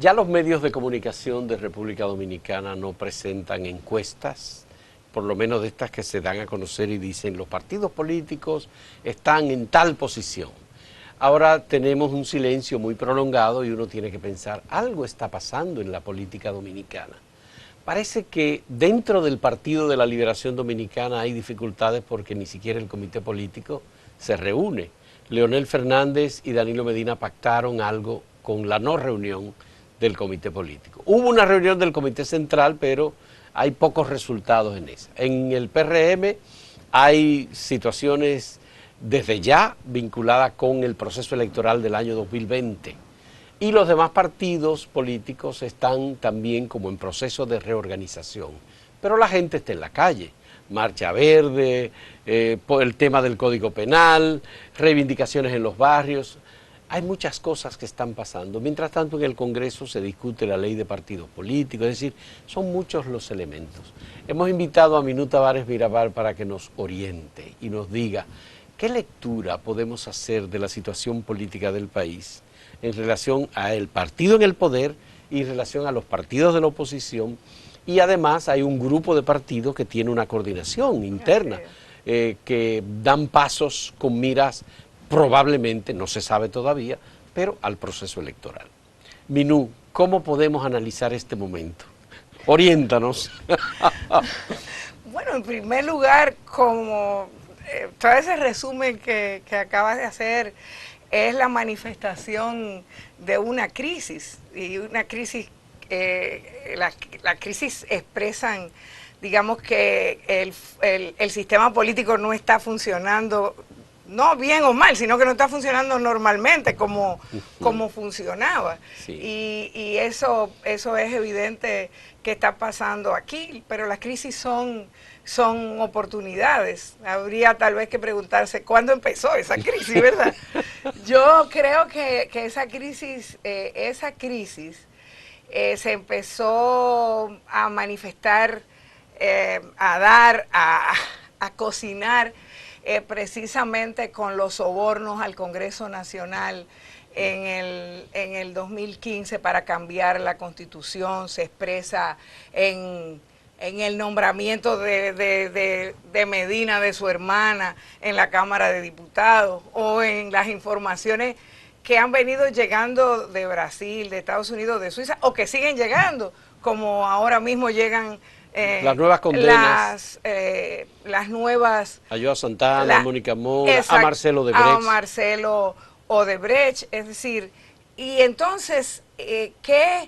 Ya los medios de comunicación de República Dominicana no presentan encuestas, por lo menos de estas que se dan a conocer y dicen los partidos políticos están en tal posición. Ahora tenemos un silencio muy prolongado y uno tiene que pensar, algo está pasando en la política dominicana. Parece que dentro del Partido de la Liberación Dominicana hay dificultades porque ni siquiera el comité político se reúne. Leonel Fernández y Danilo Medina pactaron algo con la no reunión del comité político. Hubo una reunión del comité central, pero hay pocos resultados en esa. En el PRM hay situaciones desde ya vinculadas con el proceso electoral del año 2020. Y los demás partidos políticos están también como en proceso de reorganización. Pero la gente está en la calle. Marcha Verde, por el tema del Código Penal, reivindicaciones en los barrios. Hay muchas cosas que están pasando. Mientras tanto, en el Congreso se discute la ley de partidos políticos, es decir, son muchos los elementos. Hemos invitado a Minú Tavares Mirabal para que nos oriente y nos diga qué lectura podemos hacer de la situación política del país en relación al partido en el poder y en relación a los partidos de la oposición. Y además hay un grupo de partidos que tiene una coordinación interna, que dan pasos con miras probablemente, no se sabe todavía, pero al proceso electoral. Minú, ¿cómo podemos analizar este momento? Oriéntanos. Bueno, en primer lugar, como todo ese resumen que acabas de hacer es la manifestación de una crisis, y una crisis, la crisis expresan, digamos que el sistema político no está funcionando, no bien o mal, sino que no está funcionando normalmente como funcionaba. Sí. Y eso es evidente que está pasando aquí, pero las crisis son oportunidades. Habría tal vez que preguntarse cuándo empezó esa crisis, ¿verdad? Yo creo que esa crisis se empezó a manifestar, a cocinar precisamente con los sobornos al Congreso Nacional en el 2015 para cambiar la Constitución. Se expresa en el nombramiento de Medina, de su hermana, en la Cámara de Diputados, o en las informaciones que han venido llegando de Brasil, de Estados Unidos, de Suiza, o que siguen llegando, como ahora mismo llegan las nuevas condenas, las nuevas... A Joao Santana, a Mónica Mora, a Marcelo Odebrecht. A Marcelo Odebrecht, es decir, y entonces, ¿qué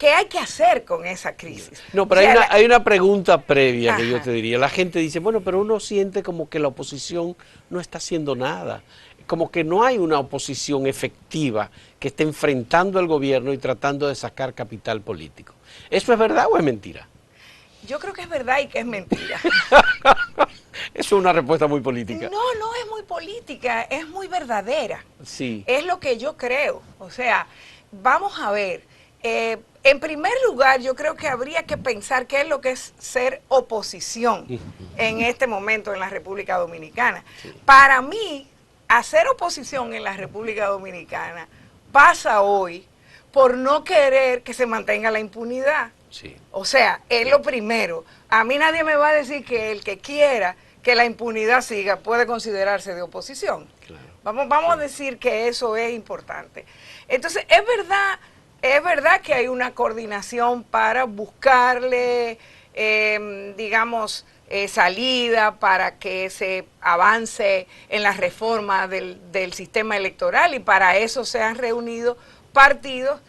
hay que hacer con esa crisis? No, pero hay una pregunta previa que yo te diría. La gente dice, bueno, pero uno siente como que la oposición no está haciendo nada, como que no hay una oposición efectiva que esté enfrentando al gobierno y tratando de sacar capital político. ¿Eso es verdad o es mentira? Yo creo que es verdad y que es mentira. Eso es una respuesta muy política. No es muy política, es muy verdadera. Sí. Es lo que yo creo. O sea, vamos a ver. En primer lugar, yo creo que habría que pensar qué es lo que es ser oposición en este momento en la República Dominicana. Sí. Para mí, hacer oposición en la República Dominicana pasa hoy por no querer que se mantenga la impunidad. Sí. O sea, es lo primero. A mí nadie me va a decir que el que quiera que la impunidad siga puede considerarse de oposición. Claro. Vamos a decir que eso es importante. Entonces, es verdad que hay una coordinación para buscarle, digamos, salida para que se avance en la reforma del sistema electoral, y para eso se han reunido partidos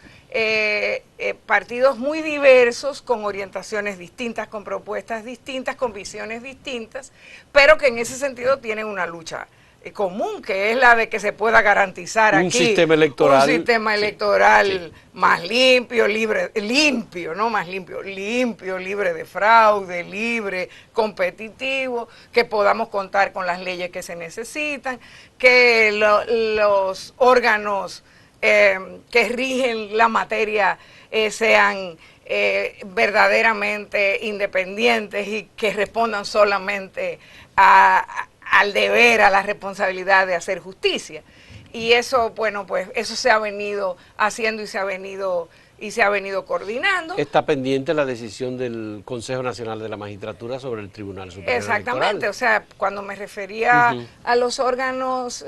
muy diversos, con orientaciones distintas, con propuestas distintas, con visiones distintas, pero que en ese sentido tienen una lucha común, que es la de que se pueda garantizar un aquí sistema electoral, un sistema electoral más limpio, libre, libre de fraude, libre, competitivo, que podamos contar con las leyes que se necesitan, que los órganos que rigen la materia sean verdaderamente independientes y que respondan solamente al deber, a la responsabilidad de hacer justicia. Y eso, bueno, pues eso se ha venido haciendo y se ha venido y se ha venido coordinando. Está pendiente la decisión del Consejo Nacional de la Magistratura sobre el Tribunal Superior Exactamente, Electoral. o sea, cuando me refería a los órganos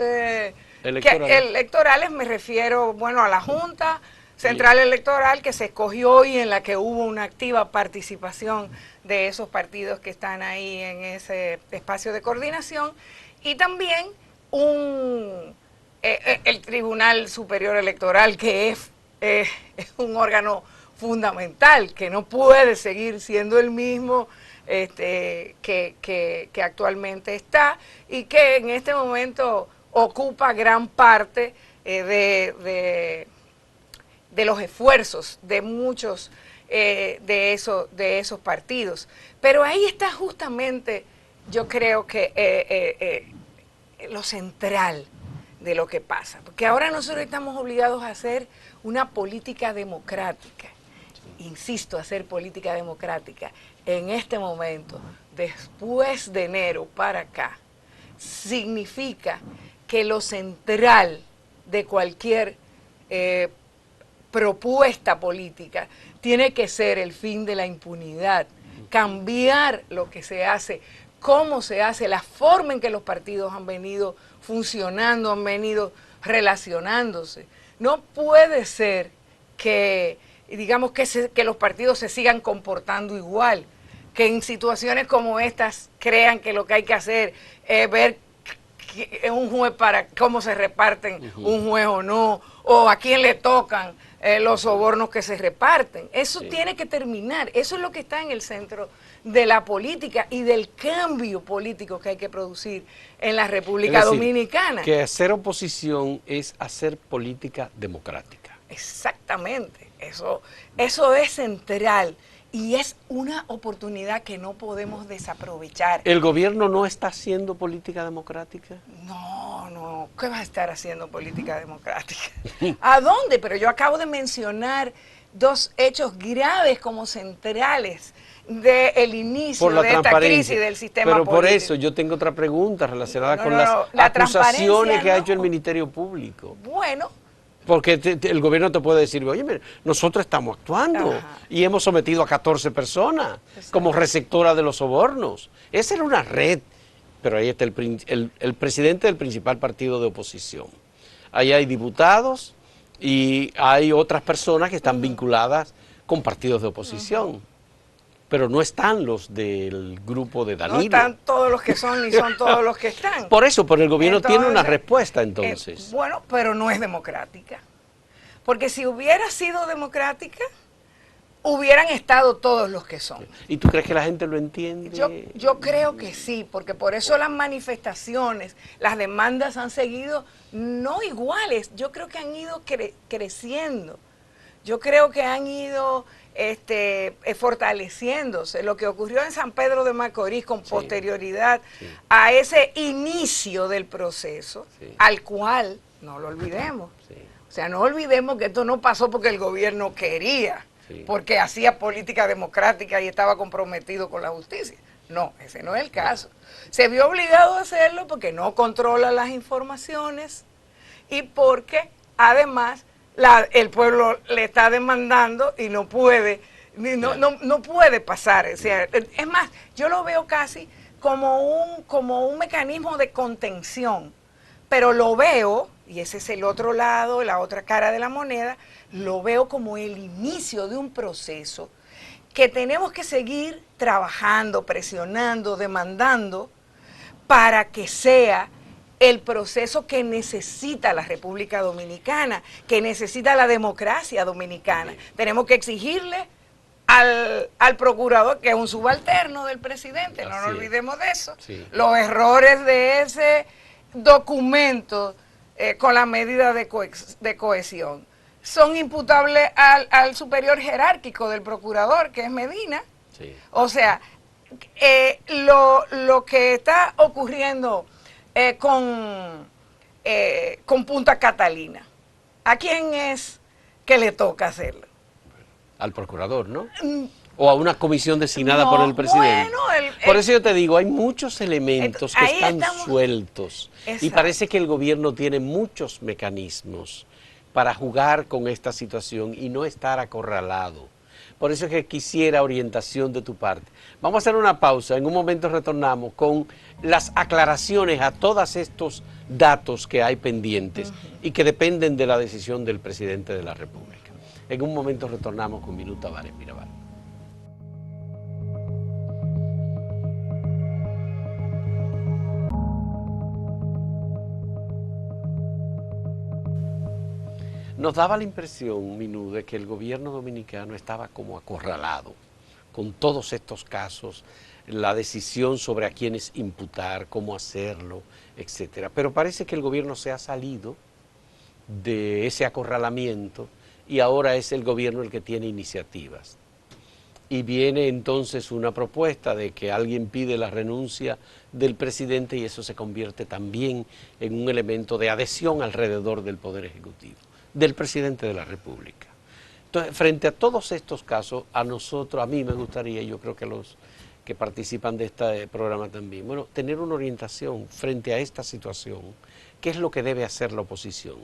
electorales, me refiero, bueno, a la Junta Central Electoral que se escogió y en la que hubo una activa participación de esos partidos que están ahí en ese espacio de coordinación, y también el Tribunal Superior Electoral, que es un órgano fundamental, que no puede seguir siendo el mismo que actualmente está, y que en este momento ocupa gran parte de los esfuerzos de muchos de esos partidos. Pero ahí está justamente, yo creo que lo central de lo que pasa, porque ahora nosotros estamos obligados a hacer una política democrática, insisto, hacer política democrática en este momento, después de enero para acá, significa que lo central de cualquier propuesta política tiene que ser el fin de la impunidad, cambiar lo que se hace, cómo se hace, la forma en que los partidos han venido funcionando, han venido relacionándose. No puede ser que, digamos, que los partidos se sigan comportando igual, que en situaciones como estas crean que lo que hay que hacer es ver un juez para cómo se reparten un juez o no, o a quién le tocan los sobornos que se reparten. Eso tiene que terminar. Eso es lo que está en el centro de la política y del cambio político que hay que producir en la República Dominicana. Que hacer oposición es hacer política democrática. Exactamente. Eso es central. Y es una oportunidad que no podemos desaprovechar. ¿El gobierno no está haciendo política democrática? No, ¿qué va a estar haciendo política democrática? ¿A dónde? Pero yo acabo de mencionar dos hechos graves como centrales del inicio de esta crisis del sistema político. Pero por eso yo tengo otra pregunta relacionada con las acusaciones que ha hecho el Ministerio Público. Bueno. Porque el gobierno te puede decir, oye, mire, nosotros estamos actuando y hemos sometido a 14 personas como receptora de los sobornos. Esa era una red, pero ahí está el presidente del principal partido de oposición. Ahí hay diputados y hay otras personas que están vinculadas con partidos de oposición. Pero no están los del grupo de Danilo. No están todos los que son, ni son todos los que están. Por eso, pero el gobierno tiene una respuesta entonces. Bueno, pero no es democrática. Porque si hubiera sido democrática, hubieran estado todos los que son. ¿Y tú crees que la gente lo entiende? Yo creo que sí, porque por eso las manifestaciones, las demandas han seguido no iguales. Yo creo que han ido creciendo. Yo creo que han ido fortaleciéndose. Lo que ocurrió en San Pedro de Macorís con posterioridad a ese inicio del proceso, al cual, no lo olvidemos, o sea, no olvidemos que esto no pasó porque el gobierno quería, porque hacía política democrática y estaba comprometido con la justicia. No, ese no es el caso. Se vio obligado a hacerlo porque no controla las informaciones y porque además el pueblo le está demandando y no puede pasar. O sea, es más, yo lo veo casi como un mecanismo de contención, pero lo veo, y ese es el otro lado, la otra cara de la moneda, lo veo como el inicio de un proceso que tenemos que seguir trabajando, presionando, demandando para que sea el proceso que necesita la República Dominicana, que necesita la democracia dominicana. Tenemos que exigirle al procurador, que es un subalterno del presidente, no nos olvidemos de eso, los errores de ese documento con la medida de cohesión son imputables al superior jerárquico del procurador, que es Medina. O sea, lo que está ocurriendo con Punta Catalina, ¿a quién es que le toca hacerlo? Al procurador, ¿no? O a una comisión designada por el presidente. Bueno, por eso yo te digo, hay muchos elementos que están sueltos. Y parece que el gobierno tiene muchos mecanismos para jugar con esta situación y no estar acorralado. Por eso es que quisiera orientación de tu parte. Vamos a hacer una pausa, en un momento retornamos con las aclaraciones a todos estos datos que hay pendientes y que dependen de la decisión del presidente de la República. En un momento retornamos con Minuto Tavares Mirabal. Nos daba la impresión, Minú, de que el gobierno dominicano estaba como acorralado con todos estos casos, la decisión sobre a quiénes imputar, cómo hacerlo, etcétera. Pero parece que el gobierno se ha salido de ese acorralamiento y ahora es el gobierno el que tiene iniciativas. Y viene entonces una propuesta de que alguien pide la renuncia del presidente y eso se convierte también en un elemento de adhesión alrededor del Poder Ejecutivo, del presidente de la República. Entonces, frente a todos estos casos, a nosotros, a mí me gustaría, yo creo que los que participan de este programa también, bueno, tener una orientación frente a esta situación. ¿Qué es lo que debe hacer la oposición?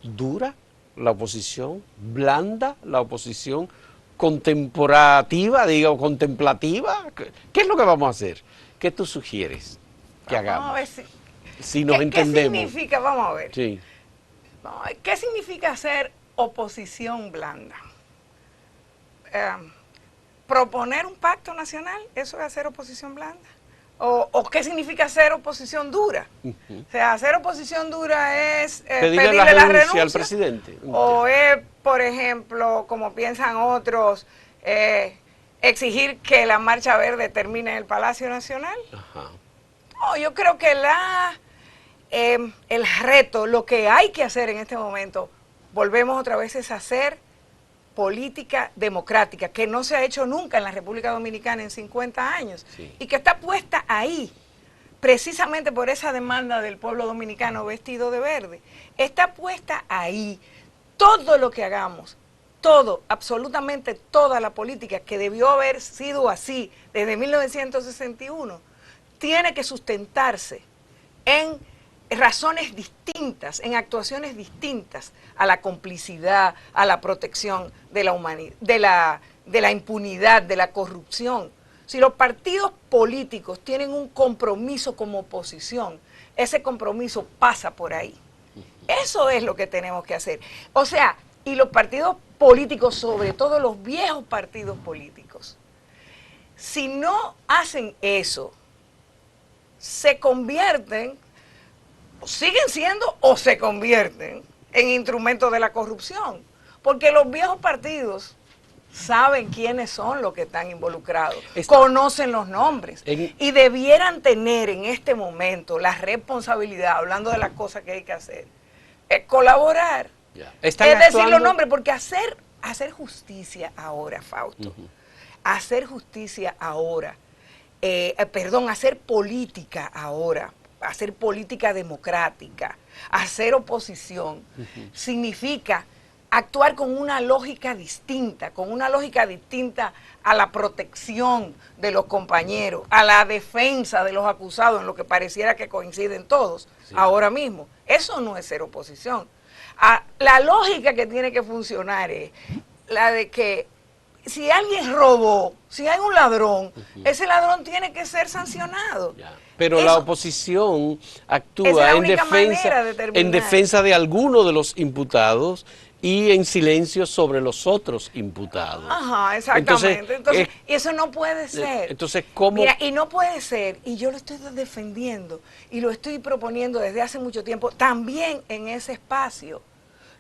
¿Dura la oposición? ¿Blanda la oposición? ¿Contemplativa, digo, contemplativa? ¿Qué es lo que vamos a hacer? ¿Qué tú sugieres que hagamos? Vamos a ver si nos entendemos. ¿Qué significa? Vamos a ver. Sí. ¿Qué significa hacer oposición blanda? ¿Proponer un pacto nacional? ¿Eso es hacer oposición blanda? ¿O qué significa hacer oposición dura? O sea, hacer oposición dura es pedirle la renuncia al presidente. ¿O es, por ejemplo, como piensan otros, exigir que la Marcha Verde termine en el Palacio Nacional? Ajá. No, yo creo que el reto, lo que hay que hacer en este momento, volvemos otra vez, es hacer política democrática, que no se ha hecho nunca en la República Dominicana en 50 años, sí, y que está puesta ahí, precisamente por esa demanda del pueblo dominicano vestido de verde. Está puesta ahí. Todo lo que hagamos, todo, absolutamente toda la política que debió haber sido así desde 1961, tiene que sustentarse en razones distintas, en actuaciones distintas a la complicidad, a la protección de la humanidad, de la impunidad, de la corrupción. Si los partidos políticos tienen un compromiso como oposición, ese compromiso pasa por ahí. Eso es lo que tenemos que hacer. O sea, y los partidos políticos, sobre todo los viejos partidos políticos, si no hacen eso, se convierten, siguen siendo o se convierten en instrumentos de la corrupción, porque los viejos partidos saben quiénes son los que están involucrados, conocen los nombres y debieran tener en este momento la responsabilidad, hablando de las cosas que hay que hacer, es colaborar, es decir los nombres, porque hacer justicia ahora, Fausto, hacer justicia ahora, hacer política ahora, hacer política democrática, hacer oposición, significa actuar con una lógica distinta a la protección de los compañeros, a la defensa de los acusados, en lo que pareciera que coinciden todos ahora mismo. Eso no es ser oposición. La lógica que tiene que funcionar es la de que si alguien robó, si hay un ladrón, ese ladrón tiene que ser sancionado. Pero la oposición actúa en defensa de alguno de los imputados y en silencio sobre los otros imputados. Ajá, exactamente. Entonces, y eso no puede ser. Entonces, ¿cómo? Mira, y no puede ser, y yo lo estoy defendiendo y lo estoy proponiendo desde hace mucho tiempo, también en ese espacio.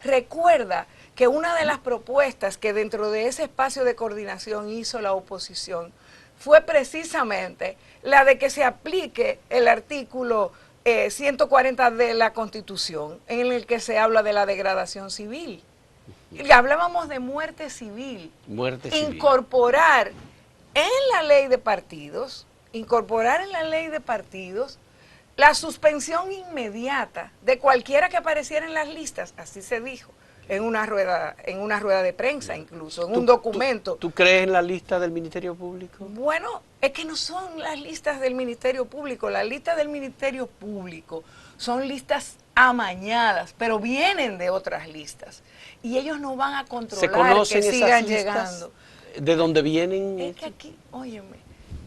Recuerda que una de las propuestas que dentro de ese espacio de coordinación hizo la oposición fue precisamente la de que se aplique el artículo 140 de la Constitución, en el que se habla de la degradación civil. Y hablábamos de muerte civil. Incorporar en la ley de partidos, la suspensión inmediata de cualquiera que apareciera en las listas, así se dijo, en una rueda de prensa incluso, en un documento. ¿Tú crees en la lista del Ministerio Público? Bueno, es que no son las listas del Ministerio Público, las listas del Ministerio Público son listas amañadas, pero vienen de otras listas. Y ellos no van a controlar ¿Se conocen que esas sigan listas? llegando. ¿De dónde vienen? Es que aquí, óyeme,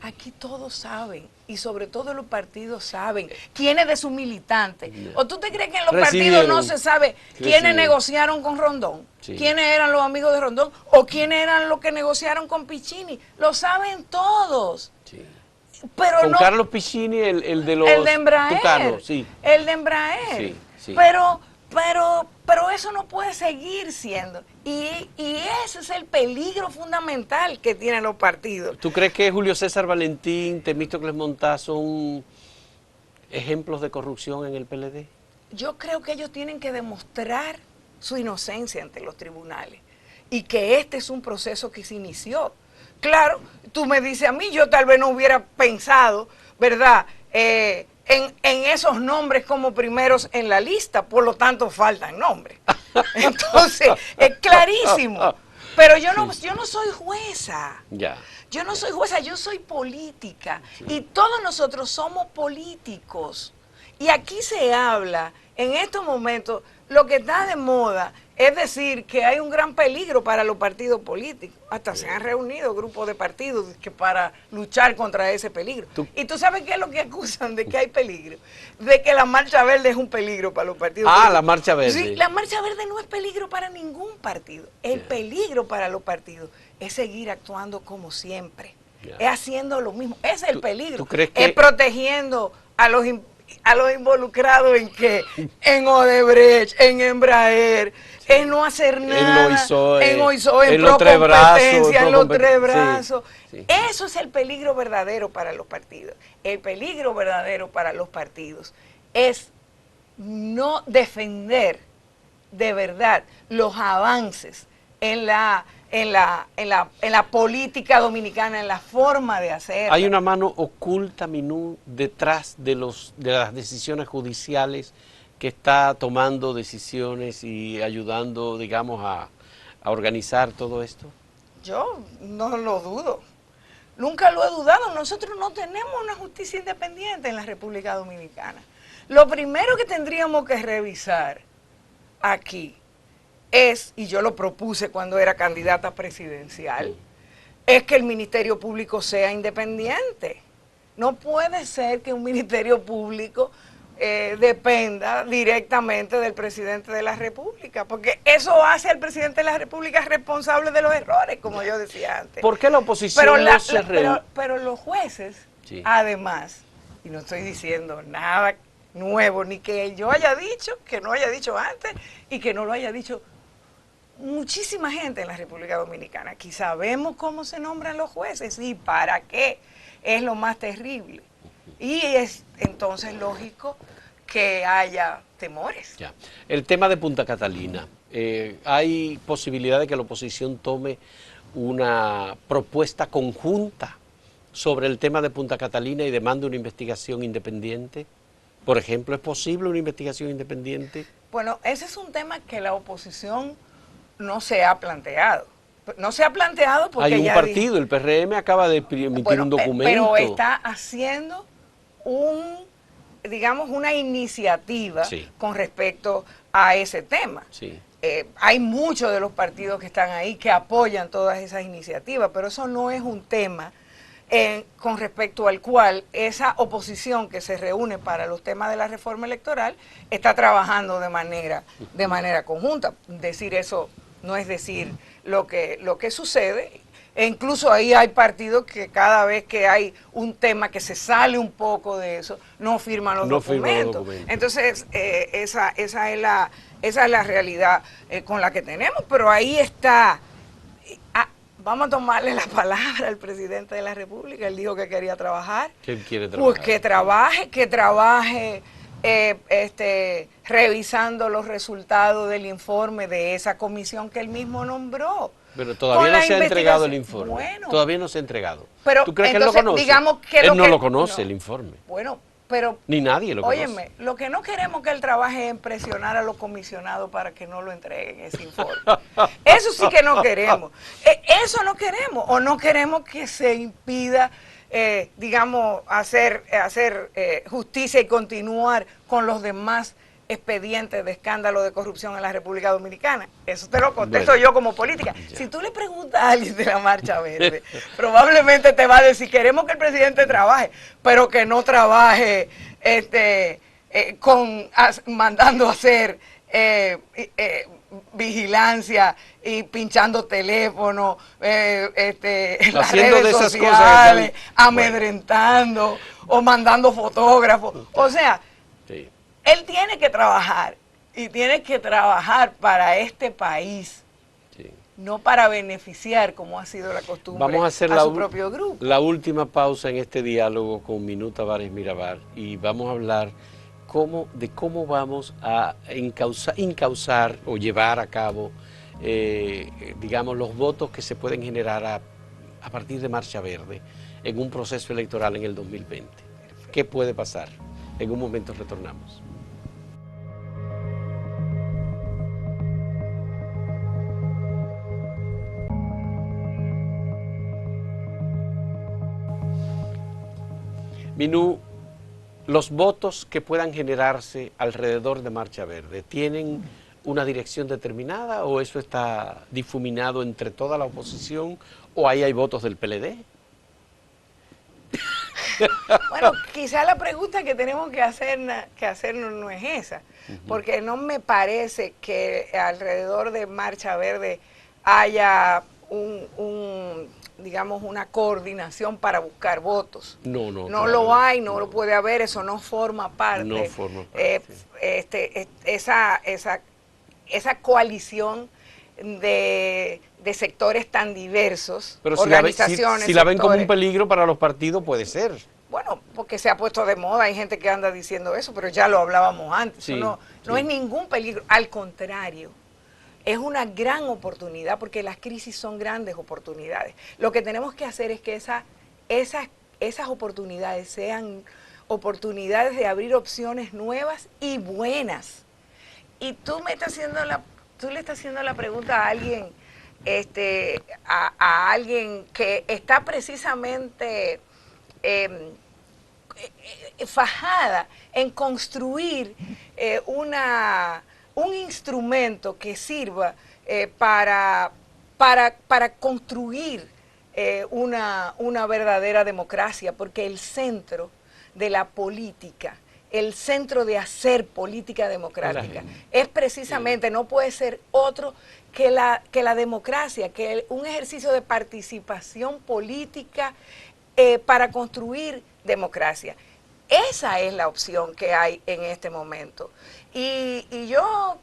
aquí todos saben, y sobre todo los partidos saben quiénes de sus militantes. ¿O tú te crees que en los partidos no se sabe quiénes negociaron con Rondón? Sí. ¿Quiénes eran los amigos de Rondón? ¿O quiénes eran los que negociaron con Piccini? Lo saben todos. Sí. Pero con Carlos Piccini, el de los el de Embraer, Tucanos, sí. El de Embraer. Sí, sí. Pero eso no puede seguir siendo. Y ese es el peligro fundamental que tienen los partidos. ¿Tú crees que Julio César Valentín, Temístocles Montaz son ejemplos de corrupción en el PLD? Yo creo que ellos tienen que demostrar su inocencia ante los tribunales y que este es un proceso que se inició. Claro, tú me dices a mí, yo tal vez no hubiera pensado, ¿verdad?, en esos nombres como primeros en la lista, por lo tanto faltan nombres. Entonces, es clarísimo. Pero yo no soy jueza. Ya. Yo no soy jueza, yo soy política. Sí. Y todos nosotros somos políticos. Y aquí se habla, en estos momentos, lo que está de moda es decir que hay un gran peligro para los partidos políticos. Hasta se han reunido grupos de partidos que para luchar contra ese peligro. ¿Y tú sabes qué es lo que acusan de que hay peligro? De que la Marcha Verde es un peligro para los partidos políticos. La Marcha Verde. Sí, la Marcha Verde no es peligro para ningún partido. El peligro para los partidos es seguir actuando como siempre. Es haciendo lo mismo. Ese es el peligro. ¿Tú crees que... Es protegiendo a los involucrados en qué, en Odebrecht, en Embraer, sí, en no hacer nada, en OISOE, en Procompetencia, en los tres brazos. Sí, sí. Eso es el peligro verdadero para los partidos. El peligro verdadero para los partidos es no defender de verdad los avances en la política dominicana, en la forma de hacer. Hay una mano oculta, Minú, detrás de las decisiones judiciales que está tomando decisiones y ayudando, digamos, a organizar todo esto. Yo no lo dudo. Nunca lo he dudado. Nosotros no tenemos una justicia independiente en la República Dominicana. Lo primero que tendríamos que revisar aquí es, y yo lo propuse cuando era candidata presidencial, es que el Ministerio Público sea independiente. No puede ser que un Ministerio Público dependa directamente del presidente de la República, porque eso hace al presidente de la República responsable de los errores, como yo decía antes. ¿Por qué la oposición pero los jueces, sí, además, y no estoy diciendo nada nuevo, ni que yo haya dicho, que no haya dicho antes, y que no lo haya dicho muchísima gente en la República Dominicana. Aquí sabemos cómo se nombran los jueces y para qué, es lo más terrible. Y es entonces lógico que haya temores. Ya. El tema de Punta Catalina, ¿hay posibilidad de que la oposición tome una propuesta conjunta sobre el tema de Punta Catalina y demande una investigación independiente? Por ejemplo, ¿es posible una investigación independiente? Bueno, ese es un tema que la oposición no se ha planteado. No se ha planteado porque hay un partido, el PRM acaba de emitir un documento. Pero está haciendo digamos, una iniciativa, sí, con respecto a ese tema. Sí. Hay muchos de los partidos que están ahí que apoyan todas esas iniciativas, pero eso no es un tema con respecto al cual esa oposición que se reúne para los temas de la reforma electoral está trabajando de manera conjunta. Decir eso no es decir lo que sucede. E incluso ahí hay partidos que cada vez que hay un tema que se sale un poco de eso, no firman los documentos. Entonces, esa es la realidad con la que tenemos, pero ahí está. Vamos a tomarle la palabra al presidente de la República. Él dijo que quería trabajar. ¿Qué quiere trabajar? Pues que trabaje revisando los resultados del informe de esa comisión que él mismo nombró. Pero todavía no se ha entregado el informe. Bueno, todavía no se ha entregado. Pero, ¿tú crees entonces, que él lo conoce? Digamos que él no lo conoce, el informe. Bueno, pero... Ni nadie lo conoce. Óyeme, lo que no queremos que él trabaje es presionar a los comisionados para que no lo entreguen ese informe. Eso sí que no queremos. Eso no queremos. O no queremos que se impida, digamos, hacer justicia y continuar con los demás expedientes de escándalo de corrupción en la República Dominicana. Eso te lo contesto yo como política. Ya. Si tú le preguntas a alguien de la Marcha Verde, probablemente te va a decir, queremos que el presidente trabaje, pero que no trabaje mandando a hacer vigilancia y pinchando teléfono, las redes sociales, amedrentando o mandando fotógrafos. O sea, sí, él tiene que trabajar y tiene que trabajar para este país, sí, no para beneficiar, como ha sido la costumbre, vamos a hacer a su propio grupo. La última pausa en este diálogo con Minú Tavares Mirabal y vamos a hablar de cómo vamos a encauzar o llevar a cabo, digamos, los votos que se pueden generar a partir de Marcha Verde en un proceso electoral en el 2020. ¿Qué puede pasar? En un momento retornamos. Minú, los votos que puedan generarse alrededor de Marcha Verde, ¿tienen una dirección determinada o eso está difuminado entre toda la oposición o ahí hay votos del PLD? Bueno, quizá la pregunta que tenemos que hacernos no es esa, porque no me parece que alrededor de Marcha Verde haya digamos, una coordinación para buscar votos. No claro, lo hay, no lo puede haber, eso no forma parte. No forma parte. Esa coalición de sectores tan diversos, pero organizaciones. Si la ven como un peligro para los partidos, puede ser. Bueno, porque se ha puesto de moda, hay gente que anda diciendo eso, pero ya lo hablábamos antes. Sí, no es ningún peligro, al contrario. Es una gran oportunidad porque las crisis son grandes oportunidades. Lo que tenemos que hacer es que esas oportunidades sean oportunidades de abrir opciones nuevas y buenas. Y tú le estás haciendo la pregunta a alguien, a alguien que está precisamente fajada en construir un instrumento que sirva para construir una verdadera democracia, porque el centro de la política, el centro de hacer política democrática, es precisamente, no puede ser otro que la democracia, que un ejercicio de participación política para construir democracia. Esa es la opción que hay en este momento. Y yo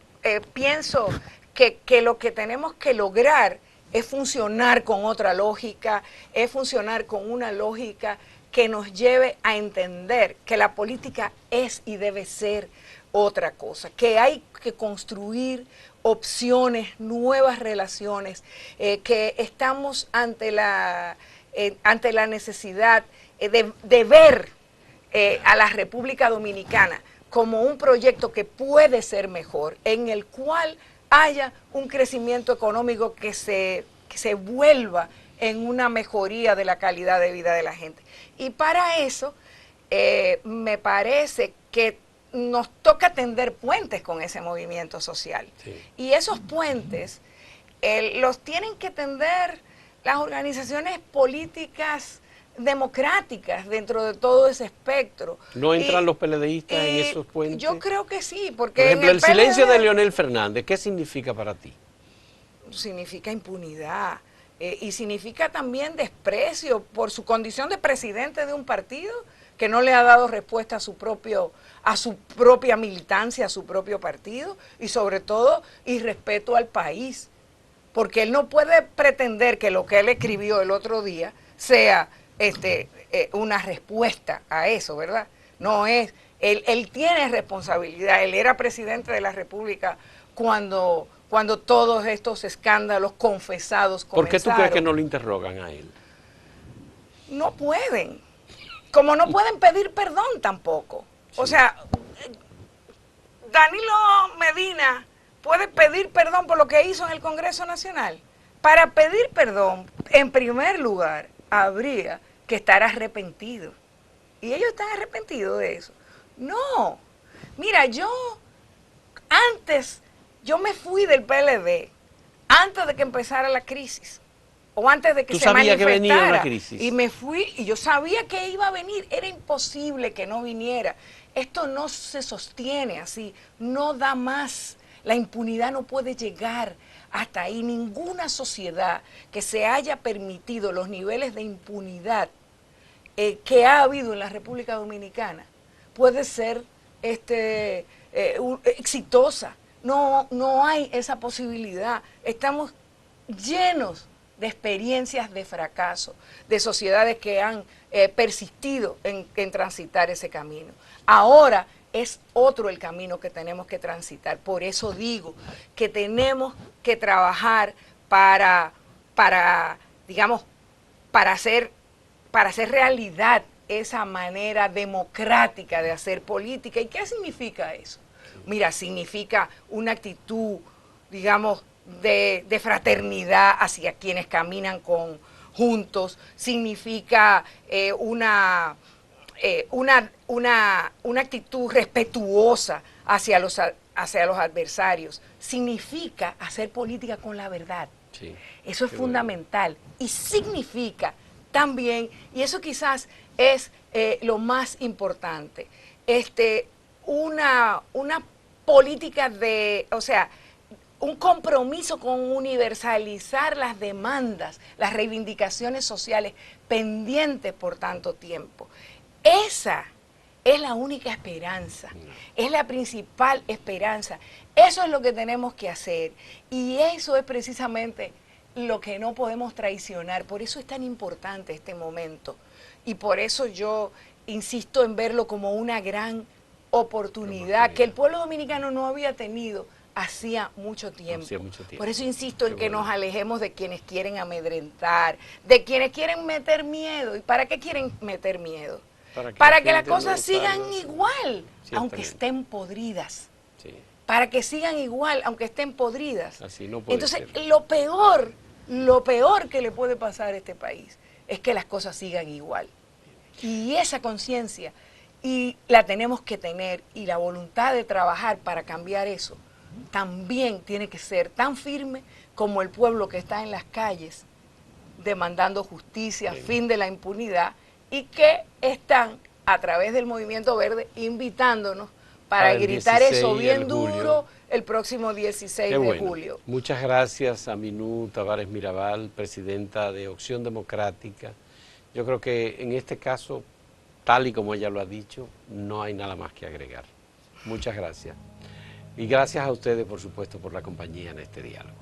pienso que lo que tenemos que lograr es funcionar con otra lógica, es funcionar con una lógica que nos lleve a entender que la política es y debe ser otra cosa, que hay que construir opciones, nuevas relaciones, que estamos ante la necesidad de ver a la República Dominicana como un proyecto que puede ser mejor, en el cual haya un crecimiento económico que se vuelva en una mejoría de la calidad de vida de la gente. Y para eso me parece que nos toca tender puentes con ese movimiento social. Sí. Y esos puentes los tienen que tender las organizaciones políticas democráticas dentro de todo ese espectro. ¿No entran los PLDistas en esos puentes? Yo creo que sí, porque... Por ejemplo, el silencio de Leonel Fernández, ¿qué significa para ti? Significa impunidad y significa también desprecio por su condición de presidente de un partido que no le ha dado respuesta a su propia militancia, a su propio partido, y sobre todo irrespeto al país, porque él no puede pretender que lo que él escribió el otro día sea una respuesta a eso, ¿verdad? No es, él tiene responsabilidad, él era presidente de la República cuando todos estos escándalos confesados comenzaron. ¿Por qué tú crees que no lo interrogan a él? No pueden, como no pueden pedir perdón tampoco. Sí. O sea, Danilo Medina puede pedir perdón por lo que hizo en el Congreso Nacional. Para pedir perdón, en primer lugar, habría que estar arrepentido. ¿Y ellos están arrepentidos de eso? No. Mira, yo antes, yo me fui del PLD, antes de que empezara la crisis, o antes de que se manifestara. ¿Tú sabías que venía una crisis? Y me fui, y yo sabía que iba a venir, era imposible que no viniera. Esto no se sostiene así, no da más. La impunidad no puede llegar hasta ahí. Ninguna sociedad que se haya permitido los niveles de impunidad que ha habido en la República Dominicana puede ser exitosa. No hay esa posibilidad. Estamos llenos de experiencias de fracaso, de sociedades que han persistido en transitar ese camino. Ahora es otro el camino que tenemos que transitar. Por eso digo que tenemos que trabajar para hacer realidad esa manera democrática de hacer política. ¿Y qué significa eso? Mira, significa una actitud, digamos, de fraternidad hacia quienes caminan juntos, significa una actitud respetuosa hacia los adversarios, significa hacer política con la verdad. Sí, eso es fundamental. Y significa también, y eso quizás es lo más importante, una política un compromiso con universalizar las demandas, las reivindicaciones sociales pendientes por tanto tiempo. Esa es la única esperanza, es la principal esperanza. Eso es lo que tenemos que hacer y eso es precisamente lo que no podemos traicionar. Por eso es tan importante este momento y por eso yo insisto en verlo como una gran oportunidad que el pueblo dominicano no había tenido hacía mucho tiempo. Por eso insisto en que nos alejemos de quienes quieren amedrentar, de quienes quieren meter miedo. ¿Y para qué quieren meter miedo? Para que las cosas sigan igual, aunque estén podridas. Sí. Para que sigan igual, aunque estén podridas. Así no puede Entonces, ser. lo peor que le puede pasar a este país es que las cosas sigan igual. Y esa conciencia la tenemos que tener y la voluntad de trabajar para cambiar eso también tiene que ser tan firme como el pueblo que está en las calles demandando justicia, fin de la impunidad y que están a través del Movimiento Verde invitándonos para gritar eso bien duro el próximo 16 de julio. Muchas gracias a Minú Tavares Mirabal, presidenta de Opción Democrática. Yo creo que en este caso, tal y como ella lo ha dicho, no hay nada más que agregar. Muchas gracias. Y gracias a ustedes, por supuesto, por la compañía en este diálogo.